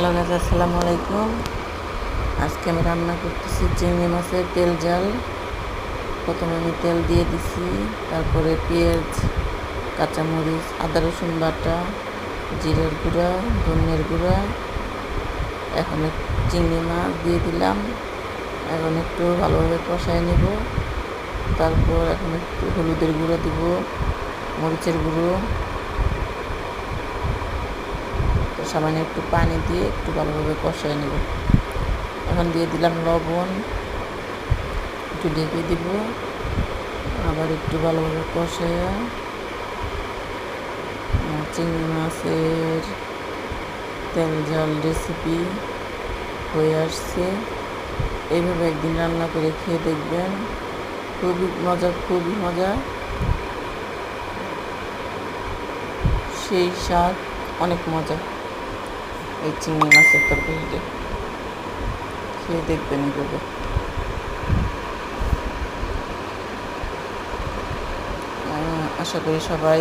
Hello guys, আসসালামু আলাইকুম। আজকে আমি রান্না করতেছি চিংড়ি মাছের তেল ঝাল। প্রথমে আমি তেল দিয়ে দিছি, তারপরে পেঁয়াজ, কাঁচামরিচ, আদা রসুন বাটা, জিরার গুঁড়া, ধনিয়ার গুঁড়া। এখন চিংড়ি মাছ দিয়ে দিলাম। এখন একটু ভালোভাবে কষায় নেব। তারপর এখন একটু হলুদের গুঁড়ো দিব, মরিচের গুঁড়ো, সামান্য একটু পানি দিয়ে একটু ভালোভাবে কষায় নেব। এখন দিয়ে দিলাম লবণ, একটু ঢেকে দিব, আবার একটু ভালোভাবে কষায় চিংড়ি মাছের তেল ঝাল রেসিপি হয়ে আসছে। এইভাবে একদিন রান্না করে খেয়ে দেখবেন, খুবই মজা, সেই স্বাদ, অনেক মজা। এই চিংড়ি মাছের তরকারিটা খেয়ে দেখবেন এইভাবে। আশা করি সবাই